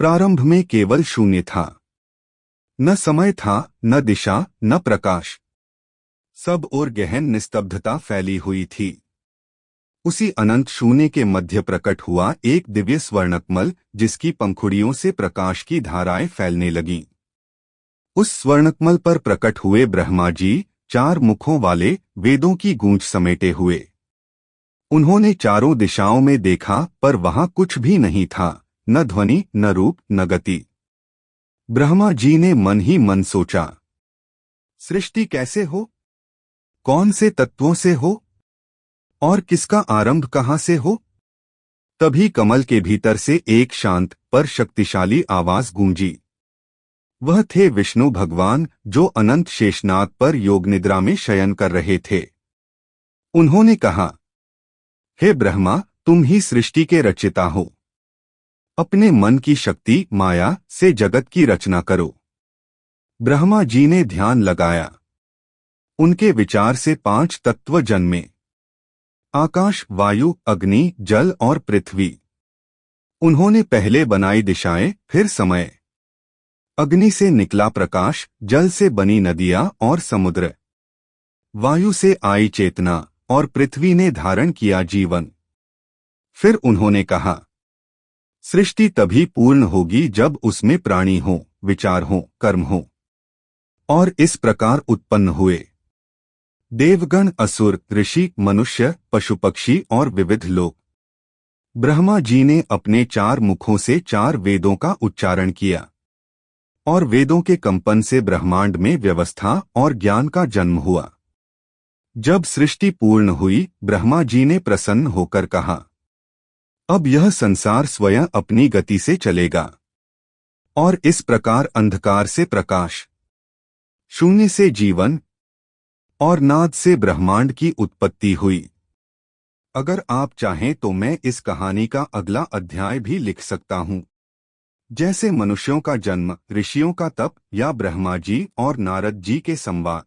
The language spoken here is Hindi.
प्रारंभ में केवल शून्य था। न समय था, न दिशा, न प्रकाश। सब ओर गहन निस्तब्धता फैली हुई थी। उसी अनंत शून्य के मध्य प्रकट हुआ एक दिव्य स्वर्णकमल, जिसकी पंखुड़ियों से प्रकाश की धाराएं फैलने लगीं। उस स्वर्णकमल पर प्रकट हुए ब्रह्मा जी, 4 मुखों वाले, वेदों की गूंज समेटे हुए। उन्होंने चारों दिशाओं में देखा, पर वहां कुछ भी नहीं था, न ध्वनि, न रूप, न गति। ब्रह्मा जी ने मन ही मन सोचा, सृष्टि कैसे हो, कौन से तत्वों से हो, और किसका आरंभ कहां से हो। तभी कमल के भीतर से एक शांत पर शक्तिशाली आवाज गूंजी। वह थे विष्णु भगवान, जो अनंत शेषनाग पर योग निद्रा में शयन कर रहे थे। उन्होंने कहा, हे ब्रह्मा, तुम ही सृष्टि के रचयिता हो। अपने मन की शक्ति माया से जगत की रचना करो। ब्रह्मा जी ने ध्यान लगाया। उनके विचार से 5 तत्व जन्मे, आकाश, वायु, अग्नि, जल और पृथ्वी। उन्होंने पहले बनाई दिशाएं, फिर समय। अग्नि से निकला प्रकाश, जल से बनी नदियां और समुद्र, वायु से आई चेतना, और पृथ्वी ने धारण किया जीवन। फिर उन्होंने कहा, सृष्टि तभी पूर्ण होगी जब उसमें प्राणी हो, विचार हो, कर्म हो। और इस प्रकार उत्पन्न हुए देवगण, असुर, ऋषि, मनुष्य, पशु पक्षी और विविध लोक। ब्रह्मा जी ने अपने 4 मुखों से 4 वेदों का उच्चारण किया, और वेदों के कंपन से ब्रह्मांड में व्यवस्था और ज्ञान का जन्म हुआ। जब सृष्टि पूर्ण हुई, ब्रह्मा जी ने प्रसन्न होकर कहा, अब यह संसार स्वयं अपनी गति से चलेगा। और इस प्रकार अंधकार से प्रकाश, शून्य से जीवन और नाद से ब्रह्मांड की उत्पत्ति हुई। अगर आप चाहें तो मैं इस कहानी का अगला अध्याय भी लिख सकता हूं, जैसे मनुष्यों का जन्म, ऋषियों का तप, या ब्रह्मा जी और नारद जी के संवाद।